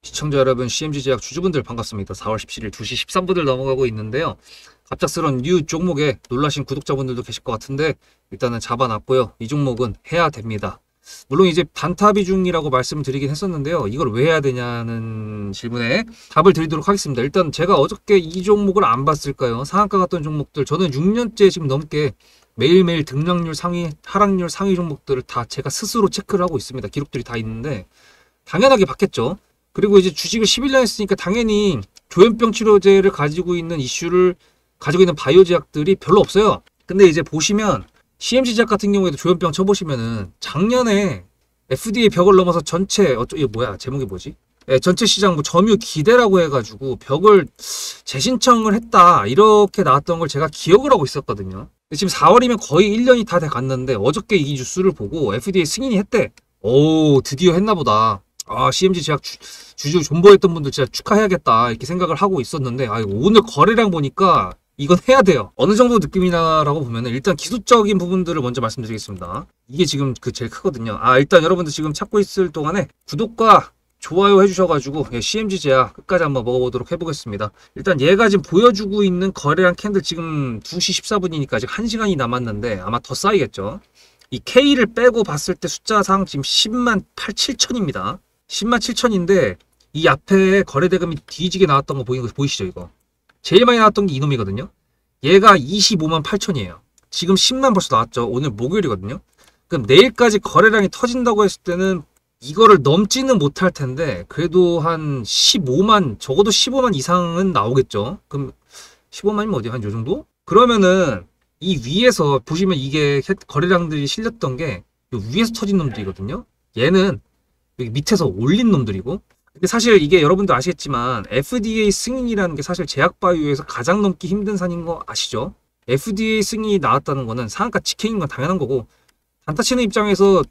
시청자 여러분, CMG 제약 주주분들 반갑습니다. 4월 17일 2시 13분을 넘어가고 있는데요. 갑작스런 뉴 종목에 놀라신 구독자분들도 계실 것 같은데 일단은 잡아놨고요. 이 종목은 해야 됩니다. 물론 이제 단타 비중이라고 말씀드리긴 했었는데요. 이걸 왜 해야 되냐는 질문에 답을 드리도록 하겠습니다. 일단 제가 어저께 이 종목을 안 봤을까요? 상한가 갔던 종목들, 저는 6년째 지금 넘게 매일매일 등락률 상위, 하락률 상위 종목들을 다 제가 스스로 체크를 하고 있습니다. 기록들이 다 있는데 당연하게 봤겠죠. 그리고 이제 주식을 11년 했으니까 당연히 조현병 치료제를 가지고 있는 이슈를 가지고 있는 바이오 제약들이 별로 없어요. 근데 이제 보시면 CMG 제약 같은 경우에도 조현병 쳐보시면은 작년에 FDA 벽을 넘어서 전체 이게 뭐야, 제목이 뭐지? 예, 전체 시장 뭐 점유 기대라고 해가지고 벽을 재신청을 했다 이렇게 나왔던 걸 제가 기억을 하고 있었거든요. 근데 지금 4월이면 거의 1년이 다 돼 갔는데 어저께 이 뉴스를 보고 FDA 승인이 했대. 오, 드디어 했나 보다. 아, CMG 제약 주주 존버했던 분들 진짜 축하해야겠다 이렇게 생각을 하고 있었는데, 아, 오늘 거래량 보니까 이건 해야 돼요. 어느 정도 느낌이나라고 보면 일단 기술적인 부분들을 먼저 말씀드리겠습니다. 이게 지금 제일 크거든요. 아, 일단 여러분들 지금 찾고 있을 동안에 구독과 좋아요 해주셔가지고 CMG 제약 끝까지 한번 먹어보도록 해보겠습니다. 일단 얘가 지금 보여주고 있는 거래량 캔들 지금 2시 14분이니까 아직 1시간이 남았는데 아마 더 쌓이겠죠. 이 K를 빼고 봤을 때 숫자상 지금 10만 7천입니다. 10만 7천인데 이 앞에 거래대금이 뒤지게 나왔던 거 보이시죠 이거? 제일 많이 나왔던 게 이놈이거든요. 얘가 25만 8천이에요. 지금 10만 벌써 나왔죠. 오늘 목요일이거든요. 그럼 내일까지 거래량이 터진다고 했을 때는 이거를 넘지는 못할 텐데 그래도 한 15만, 적어도 15만 이상은 나오겠죠. 그럼 15만이면 어디 한 요 정도? 그러면은 이 위에서 보시면 이게 거래량들이 실렸던 게 위에서 터진 놈들이거든요. 얘는 여기 밑에서 올린 놈들이고, 근데 사실 이게 여러분도 아시겠지만 FDA 승인이라는 게 사실 제약바이오에서 가장 넘기 힘든 산인 거 아시죠? FDA 승인이 나왔다는 거는 상한가 직행인 건 당연한 거고, 단타 치는 입장에서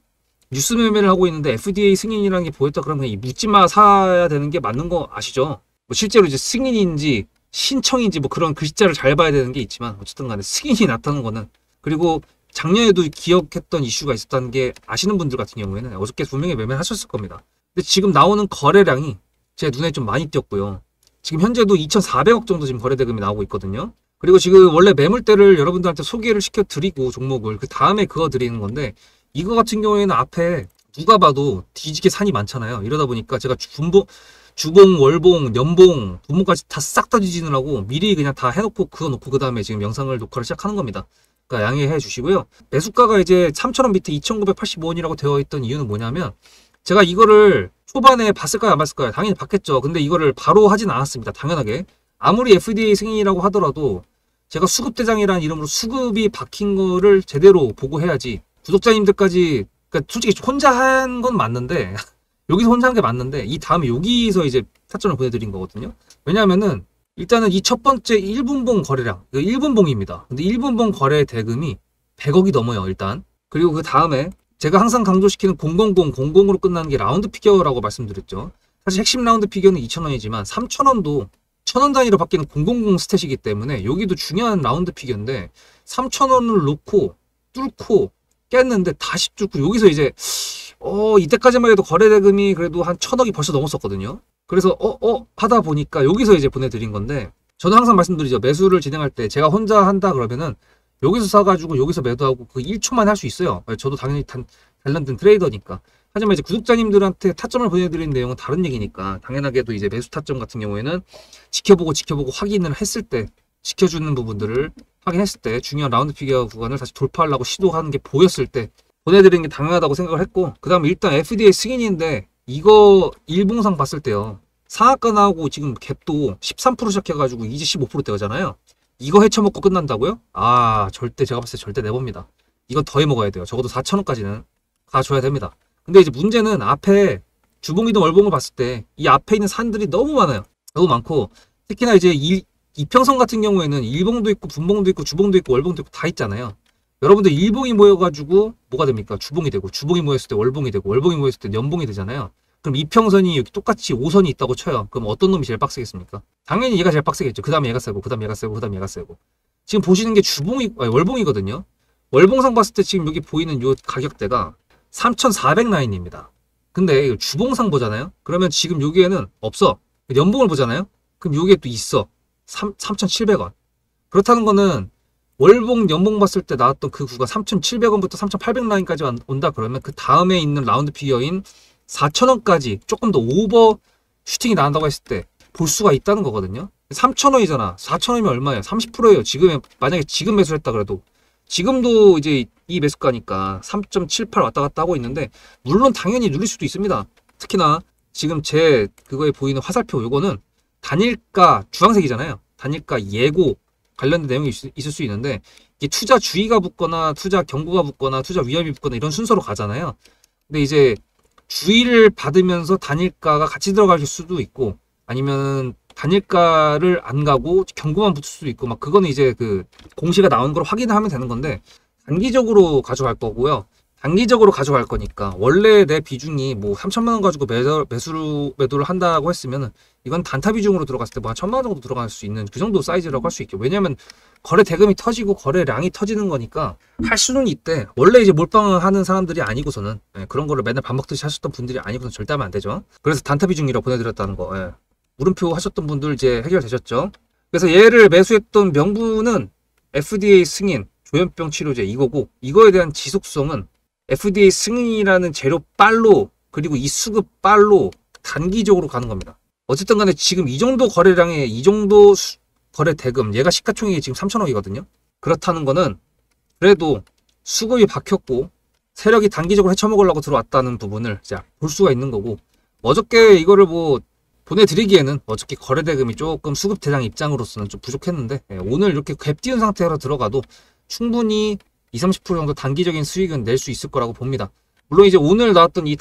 뉴스 매매를 하고 있는데 FDA 승인이라는 게 보였다 그러면 이 묻지마 사야 되는 게 맞는 거 아시죠? 뭐 실제로 이제 승인인지 신청인지 뭐 그런 글자를 잘 봐야 되는 게 있지만 어쨌든 간에 승인이 났다는 거는, 그리고 작년에도 기억했던 이슈가 있었다는 게 아시는 분들 같은 경우에는 어저께 분명히 매매를 하셨을 겁니다. 근데 지금 나오는 거래량이 제 눈에 좀 많이 띄었고요. 지금 현재도 2,400억 정도 지금 거래대금이 나오고 있거든요. 그리고 지금 원래 매물대를 여러분들한테 소개를 시켜드리고 종목을 그 다음에 그거 드리는 건데, 이거 같은 경우에는 앞에 누가 봐도 뒤지게 산이 많잖아요. 이러다 보니까 제가 주봉, 월봉, 연봉, 분봉까지 다 싹 다 뒤지느라고 미리 그냥 다 해놓고 그거 놓고 그 다음에 지금 영상을 녹화를 시작하는 겁니다. 그러니까 양해해 주시고요. 매수가가 이제 3,000원 밑에 2,985원이라고 되어 있던 이유는 뭐냐면, 제가 이거를 초반에 봤을까요 안 봤을까요? 당연히 봤겠죠. 근데 이거를 바로 하진 않았습니다. 당연하게. 아무리 FDA 승인이라고 하더라도 제가 수급대장이라는 이름으로 수급이 박힌 거를 제대로 보고 해야지, 구독자님들까지, 그러니까 솔직히 혼자 한 건 맞는데 여기서 혼자 한 게 맞는데 이 다음에 여기서 이제 타점을 보내드린 거거든요. 왜냐하면은 일단은 이 첫 번째 1분봉 거래량, 1분봉입니다. 근데 1분봉 거래 대금이 100억이 넘어요 일단. 그리고 그 다음에 제가 항상 강조시키는 000, 00으로 끝나는 게 라운드 피겨라고 말씀드렸죠. 사실 핵심 라운드 피겨는 2,000원이지만 3,000원도 1,000원 단위로 바뀌는 000 스탯이기 때문에 여기도 중요한 라운드 피겨인데 3,000원을 놓고 뚫고 깼는데 다시 뚫고 여기서 이제 이때까지만 해도 거래 대금이 그래도 한 1,000억이 벌써 넘었었거든요. 그래서 하다 보니까 여기서 이제 보내드린 건데, 저는 항상 말씀드리죠. 매수를 진행할 때 제가 혼자 한다 그러면은 여기서 사가지고 여기서 매도하고 그 1초만 할 수 있어요. 저도 당연히 단련된 트레이더니까. 하지만 이제 구독자님들한테 타점을 보내드리는 내용은 다른 얘기니까 당연하게도 이제 매수 타점 같은 경우에는 지켜보고 확인을 했을 때, 지켜주는 부분들을 확인했을 때, 중요한 라운드 피겨 구간을 다시 돌파하려고 시도하는 게 보였을 때 보내드리는 게 당연하다고 생각을 했고, 그 다음에 일단 FDA 승인인데 이거 일봉상 봤을 때요, 상한가 나오고 지금 갭도 13% 시작해가지고 이제 15%대가잖아요. 이거 헤쳐먹고 끝난다고요? 아, 절대, 제가 봤을 때 절대 내봅니다. 이건 더 해먹어야 돼요. 적어도 4,000원까지는 가줘야 됩니다. 근데 이제 문제는 앞에 주봉이든 월봉을 봤을 때 이 앞에 있는 산들이 너무 많아요. 너무 많고, 특히나 이제 이평선 같은 경우에는 일봉도 있고 분봉도 있고 주봉도 있고 월봉도 있고 다 있잖아요. 여러분들 일봉이 모여가지고 뭐가 됩니까? 주봉이 되고, 주봉이 모였을 때 월봉이 되고, 월봉이 모였을 때 연봉이 되잖아요. 그럼 이평선이 여기 똑같이 5선이 있다고 쳐요. 그럼 어떤 놈이 제일 빡세겠습니까? 당연히 얘가 제일 빡세겠죠. 그 다음에 얘가 세고, 그 다음에 얘가 세고, 그 다음에 얘가 세고. 지금 보시는 게 월봉이거든요. 월봉상 봤을 때 지금 여기 보이는 요 가격대가 3,400 라인입니다. 근데 이거 주봉상 보잖아요. 그러면 지금 여기에는 없어. 연봉을 보잖아요. 그럼 여기에 또 있어. 3,700원. 그렇다는 거는 월봉 연봉 봤을 때 나왔던 그 구간 3,700원부터 3,800 라인까지 온다 그러면 그 다음에 있는 라운드 피겨인 4,000원까지 조금 더 오버 슈팅이 나온다고 했을 때 볼 수가 있다는 거거든요. 3,000원이잖아. 4,000원이면 얼마예요? 30%예요. 지금 만약에 지금 매수를 했다 그래도 지금도 이제 이 매수가니까 3.78 왔다 갔다 하고 있는데 물론 당연히 누릴 수도 있습니다. 특히나 지금 제 그거에 보이는 화살표 요거는 단일가 주황색이잖아요. 단일가 예고 관련된 내용이 있을 수 있는데 이게 투자 주의가 붙거나 투자 경고가 붙거나 투자 위험이 붙거나 이런 순서로 가잖아요. 근데 이제 주의를 받으면서 단일가가 같이 들어갈 수도 있고 아니면 단일가를 안 가고 경고만 붙을 수도 있고 막 그거는 이제 그 공시가 나오는 걸 확인을 하면 되는 건데 단기적으로 가져갈 거고요. 단기적으로 가져갈 거니까 원래 내 비중이 뭐 3천만 원 가지고 매도를 한다고 했으면 이건 단타 비중으로 들어갔을 때 뭐 한 1,000만 원 정도 들어갈 수 있는 그 정도 사이즈라고 할 수 있죠. 왜냐면 거래 대금이 터지고 거래량이 터지는 거니까 할 수는 있대. 원래 이제 몰빵을 하는 사람들이 아니고서는 그런 거를 맨날 밥 먹듯이 하셨던 분들이 아니고서는 절대 하면 안 되죠. 그래서 단타 비중이라고 보내드렸다는 거. 물음표 하셨던 분들 이제 해결되셨죠. 그래서 얘를 매수했던 명분은 FDA 승인, 조현병 치료제 이거고 이거에 대한 지속성은 FDA 승인이라는 재료 빨로 그리고 이 수급 빨로 단기적으로 가는 겁니다. 어쨌든 간에 지금 이 정도 거래량에 이 정도 거래 대금 얘가 시가총액이 지금 3천억이거든요. 그렇다는 거는 그래도 수급이 박혔고 세력이 단기적으로 헤쳐먹으려고 들어왔다는 부분을 이제 볼 수가 있는 거고 어저께 이거를 뭐 보내드리기에는 어저께 거래 대금이 조금 수급 대장 입장으로서는 좀 부족했는데 오늘 이렇게 갭 띄운 상태로 들어가도 충분히 20-30% 정도 단기적인 수익은 낼 수 있을 거라고 봅니다. 물론 이제 오늘 나왔던 이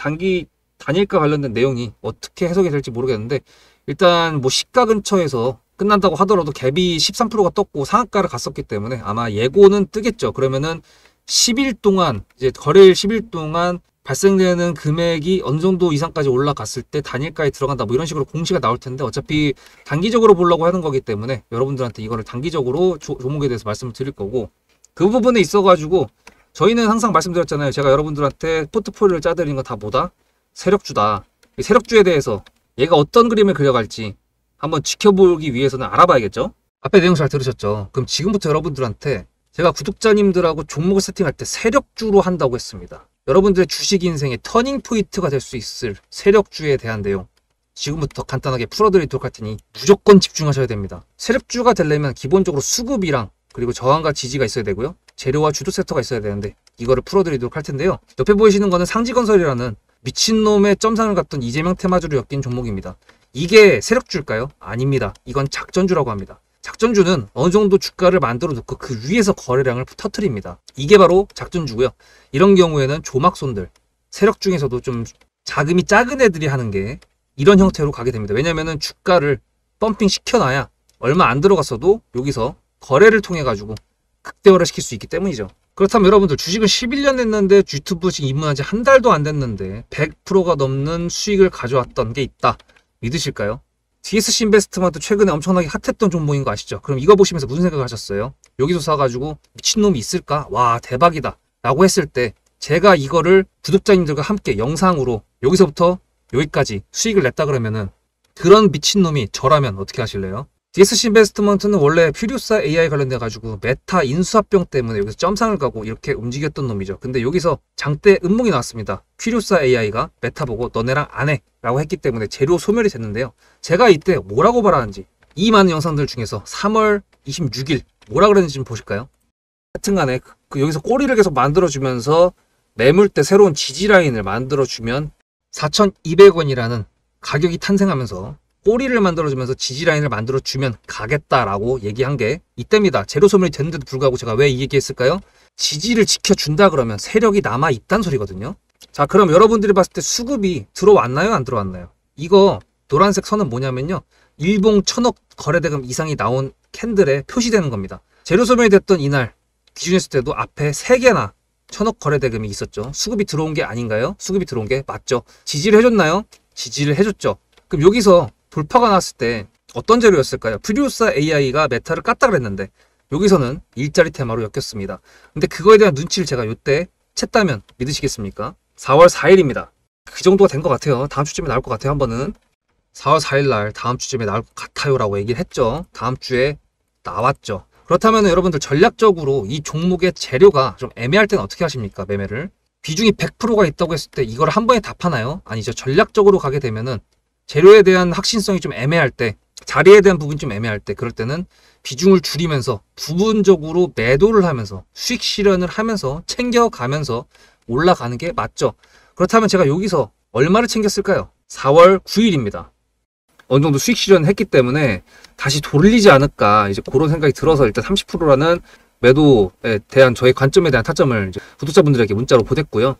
단일가 관련된 내용이 어떻게 해석이 될지 모르겠는데 일단 뭐 시가 근처에서 끝난다고 하더라도 갭이 13%가 떴고 상한가를 갔었기 때문에 아마 예고는 뜨겠죠. 그러면은 10일 동안 이제 거래일 10일 동안 발생되는 금액이 어느 정도 이상까지 올라갔을 때 단일가에 들어간다 뭐 이런 식으로 공시가 나올 텐데 어차피 단기적으로 보려고 하는 거기 때문에 여러분들한테 이거를 단기적으로 종목에 대해서 말씀을 드릴 거고 그 부분에 있어가지고 저희는 항상 말씀드렸잖아요. 제가 여러분들한테 포트폴리오를 짜드리는 건 다 뭐다? 세력주다. 이 세력주에 대해서 얘가 어떤 그림을 그려갈지 한번 지켜보기 위해서는 알아봐야겠죠? 앞에 내용 잘 들으셨죠? 그럼 지금부터 여러분들한테 제가 구독자님들하고 종목을 세팅할 때 세력주로 한다고 했습니다. 여러분들의 주식 인생의 터닝 포인트가 될 수 있을 세력주에 대한 내용 지금부터 간단하게 풀어드리도록 할 테니 무조건 집중하셔야 됩니다. 세력주가 되려면 기본적으로 수급이랑 그리고 저항과 지지가 있어야 되고요. 재료와 주도 섹터가 있어야 되는데 이거를 풀어드리도록 할 텐데요. 옆에 보이시는 거는 상지건설이라는 미친놈의 점상을 갖던 이재명 테마주로 엮인 종목입니다. 이게 세력주일까요? 아닙니다. 이건 작전주라고 합니다. 작전주는 어느 정도 주가를 만들어 놓고 그 위에서 거래량을 터트립니다. 이게 바로 작전주고요. 이런 경우에는 조막손들, 세력 중에서도 좀 자금이 작은 애들이 하는 게 이런 형태로 가게 됩니다. 왜냐면은 주가를 펌핑 시켜놔야 얼마 안 들어갔어도 여기서 거래를 통해 가지고 극대화를 시킬 수 있기 때문이죠. 그렇다면 여러분들 주식을 11년 했는데 유튜브 지금 입문한 지 한 달도 안 됐는데 100%가 넘는 수익을 가져왔던 게 있다. 믿으실까요? DSC 인베스트먼트 최근에 엄청나게 핫했던 종목인 거 아시죠? 그럼 이거 보시면서 무슨 생각을 하셨어요? 여기서 사가지고 미친놈이 있을까? 와 대박이다 라고 했을 때 제가 이거를 구독자님들과 함께 영상으로 여기서부터 여기까지 수익을 냈다 그러면은 그런 미친놈이 저라면 어떻게 하실래요? DSC 인베스트먼트는 원래 퓨리오사 AI 관련돼 가지고 메타 인수합병 때문에 여기서 점상을 가고 이렇게 움직였던 놈이죠. 근데 여기서 장대 음목이 나왔습니다. 퓨리오사 AI가 메타 보고 너네랑 안 해 라고 했기 때문에 재료 소멸이 됐는데요. 제가 이때 뭐라고 말하는지 이 많은 영상들 중에서 3월 26일 뭐라 그랬는지 좀 보실까요? 하여튼간에 여기서 꼬리를 계속 만들어주면서 매물대 새로운 지지라인을 만들어주면 4,200원이라는 가격이 탄생하면서 꼬리를 만들어주면서 지지라인을 만들어주면 가겠다라고 얘기한 게 이때입니다. 재료 소멸이 됐는데도 불구하고 제가 왜 이 얘기했을까요? 지지를 지켜준다 그러면 세력이 남아있단 소리거든요. 자 그럼 여러분들이 봤을 때 수급이 들어왔나요? 안 들어왔나요? 이거 노란색 선은 뭐냐면요. 일봉 1,000억 거래대금 이상이 나온 캔들에 표시되는 겁니다. 재료 소멸이 됐던 이날 기준했을 때도 앞에 3개나 1,000억 거래대금이 있었죠. 수급이 들어온 게 아닌가요? 수급이 들어온 게 맞죠. 지지를 해줬나요? 지지를 해줬죠. 그럼 여기서 돌파가 났을 때 어떤 재료였을까요? 퓨리오사 AI가 메타를 깠다 그랬는데 여기서는 일자리 테마로 엮였습니다. 근데 그거에 대한 눈치를 제가 이때 챘다면 믿으시겠습니까? 4월 4일입니다. 그 정도가 된 것 같아요. 다음 주쯤에 나올 것 같아요. 한 번은 4월 4일 날 다음 주쯤에 나올 것 같아요 라고 얘기를 했죠. 다음 주에 나왔죠. 그렇다면 여러분들 전략적으로 이 종목의 재료가 좀 애매할 때는 어떻게 하십니까? 매매를 비중이 100%가 있다고 했을 때 이걸 한 번에 다 파나요? 아니죠. 전략적으로 가게 되면은 재료에 대한 확신성이 좀 애매할 때, 자리에 대한 부분이 좀 애매할 때, 그럴 때는 비중을 줄이면서 부분적으로 매도를 하면서 수익 실현을 하면서 챙겨가면서 올라가는 게 맞죠. 그렇다면 제가 여기서 얼마를 챙겼을까요? 4월 9일입니다. 어느 정도 수익 실현을 했기 때문에 다시 돌리지 않을까 이제 그런 생각이 들어서 일단 30%라는 매도에 대한 저의 관점에 대한 타점을 이제 구독자분들에게 문자로 보냈고요.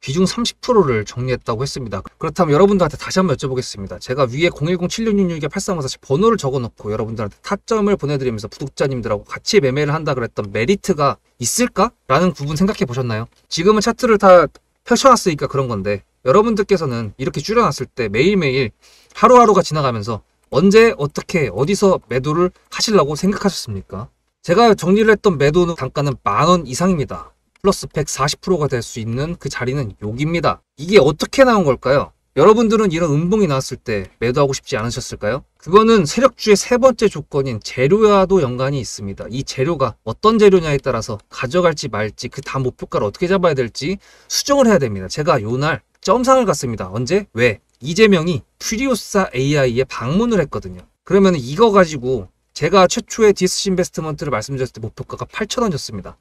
비중 30%를 정리했다고 했습니다. 그렇다면 여러분들한테 다시 한번 여쭤보겠습니다. 제가 위에 010-7666-8354 번호를 적어놓고 여러분들한테 타점을 보내드리면서 구독자님들하고 같이 매매를 한다 그랬던 메리트가 있을까? 라는 부분 생각해 보셨나요? 지금은 차트를 다 펼쳐놨으니까 그런 건데 여러분들께서는 이렇게 줄여놨을 때 매일매일 하루하루가 지나가면서 언제 어떻게 어디서 매도를 하시려고 생각하셨습니까? 제가 정리를 했던 매도 단가는 10,000원 이상입니다. 플러스 140%가 될 수 있는 그 자리는 여기입니다. 이게 어떻게 나온 걸까요? 여러분들은 이런 음봉이 나왔을 때 매도하고 싶지 않으셨을까요? 그거는 세력주의 세 번째 조건인 재료와도 연관이 있습니다. 이 재료가 어떤 재료냐에 따라서 가져갈지 말지 그 다음 목표가를 어떻게 잡아야 될지 수정을 해야 됩니다. 제가 요날 점상을 갔습니다. 언제? 왜? 이재명이 퓨리오사 AI에 방문을 했거든요. 그러면 이거 가지고 제가 최초의 DSC 인베스트먼트를 말씀드렸을 때 목표가가 8,000원이었습니다.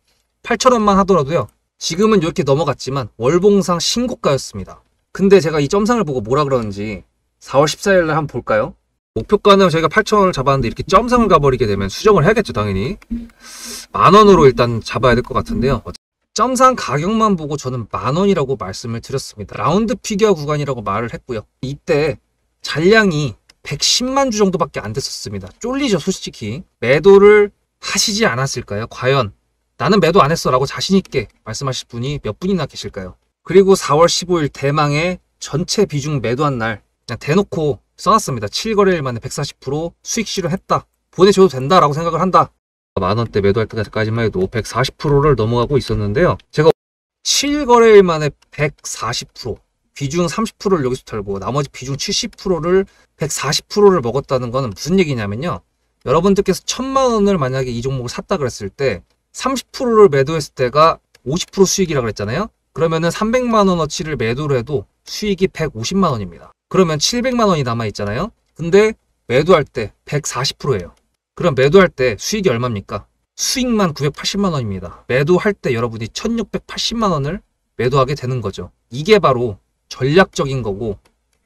8,000원만 하더라도요. 지금은 이렇게 넘어갔지만 월봉상 신고가였습니다. 근데 제가 이 점상을 보고 뭐라 그러는지 4월 14일 날 한번 볼까요? 목표가는 저희가 8,000원을 잡았는데 이렇게 점상을 가버리게 되면 수정을 해야겠죠, 당연히. 10,000원으로 일단 잡아야 될 것 같은데요. 점상 가격만 보고 저는 10,000원이라고 말씀을 드렸습니다. 라운드 피겨 구간이라고 말을 했고요. 이때 잔량이 110만 주 정도밖에 안 됐었습니다. 쫄리죠, 솔직히. 매도를 하시지 않았을까요? 과연 나는 매도 안 했어 라고 자신있게 말씀하실 분이 몇 분이나 계실까요? 그리고 4월 15일 대망의 전체 비중 매도한 날 그냥 대놓고 써놨습니다. 7거래일 만에 140% 수익 실현했다. 보내줘도 된다라고 생각을 한다. 10,000원대 매도할 때까지만 해도 140%를 넘어가고 있었는데요. 제가 7거래일 만에 140% 비중 30%를 여기서 털고 나머지 비중 70%를 140%를 먹었다는 거는 무슨 얘기냐면요. 여러분들께서 1,000만 원을 만약에 이 종목을 샀다 그랬을 때 30%를 매도했을 때가 50% 수익이라고 그랬잖아요. 그러면은 300만 원어치를 매도를 해도 수익이 150만 원입니다. 그러면 700만 원이 남아 있잖아요. 근데 매도할 때 140%예요. 그럼 매도할 때 수익이 얼마입니까? 수익만 980만 원입니다. 매도할 때 여러분이 1,680만 원을 매도하게 되는 거죠. 이게 바로 전략적인 거고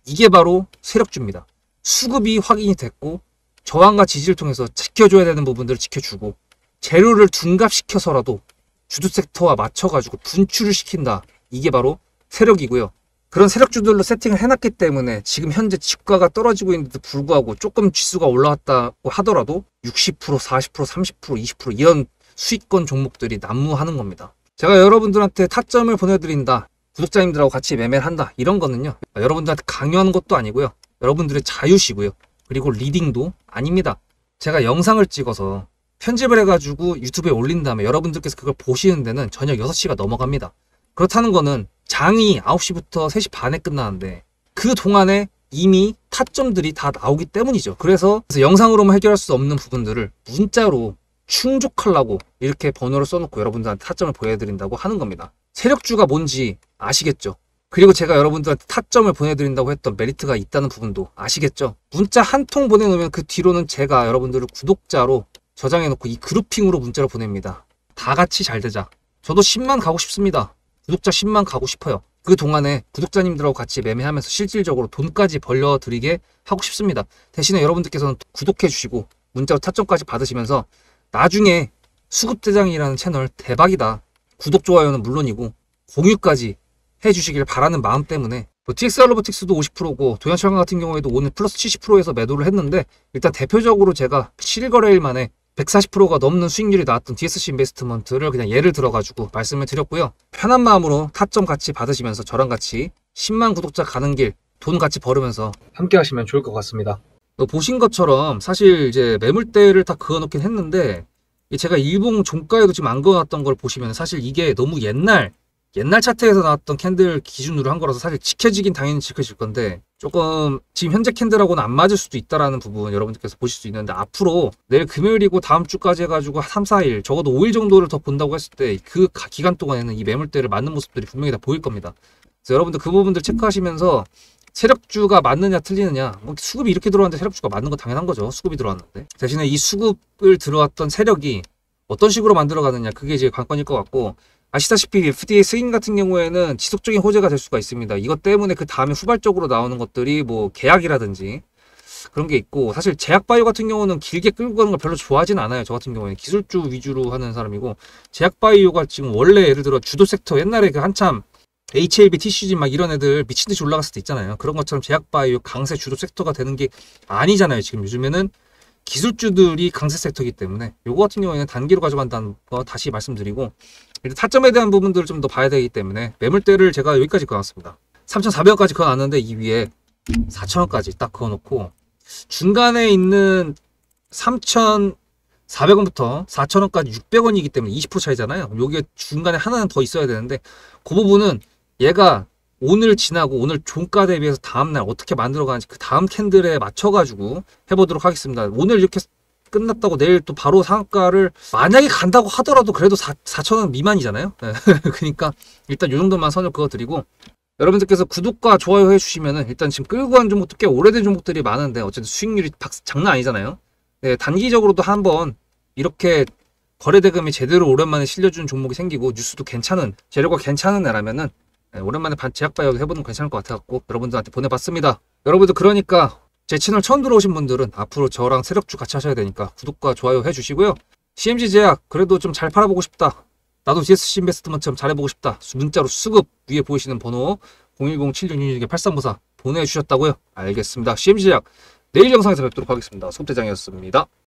이게 바로 세력주입니다. 수급이 확인이 됐고 저항과 지지를 통해서 지켜줘야 되는 부분들을 지켜주고 재료를 둔갑시켜서라도 주도 섹터와 맞춰가지고 분출을 시킨다. 이게 바로 세력이고요. 그런 세력주들로 세팅을 해놨기 때문에 지금 현재 주가가 떨어지고 있는데도 불구하고 조금 지수가 올라왔다고 하더라도 60%, 40%, 30%, 20% 이런 수익권 종목들이 난무하는 겁니다. 제가 여러분들한테 타점을 보내드린다. 구독자님들하고 같이 매매를 한다. 이런 거는요. 여러분들한테 강요하는 것도 아니고요. 여러분들의 자유시고요. 그리고 리딩도 아닙니다. 제가 영상을 찍어서 편집을 해가지고 유튜브에 올린 다음에 여러분들께서 그걸 보시는 데는 저녁 6시가 넘어갑니다. 그렇다는 거는 장이 9시부터 3시 반에 끝나는데 그 동안에 이미 타점들이 다 나오기 때문이죠. 그래서 영상으로만 해결할 수 없는 부분들을 문자로 충족하려고 이렇게 번호를 써놓고 여러분들한테 타점을 보여드린다고 하는 겁니다. 세력주가 뭔지 아시겠죠? 그리고 제가 여러분들한테 타점을 보내드린다고 했던 메리트가 있다는 부분도 아시겠죠? 문자 한 통 보내놓으면 그 뒤로는 제가 여러분들을 구독자로 저장해놓고 이 그룹핑으로 문자를 보냅니다. 다 같이 잘 되자. 저도 10만 가고 싶습니다. 구독자 10만 가고 싶어요. 그 동안에 구독자님들하고 같이 매매하면서 실질적으로 돈까지 벌려드리게 하고 싶습니다. 대신에 여러분들께서는 구독해 주시고 문자로 타점까지 받으시면서 나중에 수급대장이라는 채널 대박이다. 구독, 좋아요는 물론이고 공유까지 해주시길 바라는 마음 때문에 TXR 로보틱스도 50%고 도연철강 같은 경우에도 오늘 플러스 70%에서 매도를 했는데 일단 대표적으로 제가 7거래일 만에 140%가 넘는 수익률이 나왔던 DSC 인베스트먼트를 그냥 예를 들어가지고 말씀을 드렸고요. 편한 마음으로 타점 같이 받으시면서 저랑 같이 10만 구독자 가는 길 돈 같이 벌으면서 함께 하시면 좋을 것 같습니다. 보신 것처럼 사실 이제 매물대를 다 그어놓긴 했는데 제가 일봉 종가에도 지금 안 그어놨던 걸 보시면 사실 이게 너무 옛날 옛날 차트에서 나왔던 캔들 기준으로 한 거라서 사실 지켜지긴 당연히 지켜질 건데 조금 지금 현재 캔들하고는 안 맞을 수도 있다라는 부분 여러분들께서 보실 수 있는데, 앞으로 내일 금요일이고 다음 주까지 해가지고 3, 4일 적어도 5일 정도를 더 본다고 했을 때 그 기간 동안에는 이 매물대를 맞는 모습들이 분명히 다 보일 겁니다. 그래서 여러분들 그 부분들 체크하시면서 세력주가 맞느냐 틀리느냐, 뭐 수급이 이렇게 들어왔는데 세력주가 맞는 건 당연한 거죠. 수급이 들어왔는데 대신에 이 수급을 들어왔던 세력이 어떤 식으로 만들어가느냐, 그게 이제 관건일 것 같고, 아시다시피 FDA 스윙 같은 경우에는 지속적인 호재가 될 수가 있습니다. 이것 때문에 그 다음에 후발적으로 나오는 것들이 뭐 계약이라든지 그런 게 있고, 사실 제약바이오 같은 경우는 길게 끌고 가는 걸 별로 좋아하진 않아요. 저 같은 경우에는 기술주 위주로 하는 사람이고, 제약바이오가 지금 원래 예를 들어 주도 섹터, 옛날에 그 한참 HLB, TCG 막 이런 애들 미친듯이 올라갔을 때 있잖아요. 그런 것처럼 제약바이오 강세 주도 섹터가 되는 게 아니잖아요. 지금 요즘에는 기술주들이 강세 섹터이기 때문에 요거 같은 경우에는 단기로 가져간다는 거 다시 말씀드리고, 일단 타점에 대한 부분들을 좀 더 봐야 되기 때문에 매물대를 제가 여기까지 그어놨습니다. 3,400원까지 그어놨는데 이 위에 4,000원까지 딱 그어놓고, 중간에 있는 3,400원부터 4,000원까지 600원이기 때문에 20% 차이잖아요. 여기에 중간에 하나는 더 있어야 되는데, 그 부분은 얘가 오늘 지나고 오늘 종가 대비해서 다음날 어떻게 만들어가는지 그 다음 캔들에 맞춰가지고 해보도록 하겠습니다. 오늘 이렇게 끝났다고 내일 또 바로 상한가를 만약에 간다고 하더라도 그래도 4,000원 미만이잖아요. 그러니까 일단 이 정도만 선을 그어드리고, 여러분들께서 구독과 좋아요 해주시면은, 일단 지금 끌고 간 종목도 꽤 오래된 종목들이 많은데 어쨌든 수익률이 장난 아니잖아요. 네, 단기적으로도 한번 이렇게 거래대금이 제대로 오랜만에 실려준 종목이 생기고 뉴스도 괜찮은, 재료가 괜찮은 애라면은 오랜만에 제약바이오 해보는 거 괜찮을 것 같아갖고 여러분들한테 보내봤습니다. 여러분들 그러니까 제 채널 처음 들어오신 분들은 앞으로 저랑 세력주 같이 하셔야 되니까 구독과 좋아요 해주시고요. CMG 제약 그래도 좀 잘 팔아보고 싶다, 나도 DSC 인베스트먼트처럼 잘해보고 싶다, 문자로 수급 위에 보이시는 번호 010-7666-8394 보내주셨다고요? 알겠습니다. CMG 제약 내일 영상에서 뵙도록 하겠습니다. 손대장이었습니다.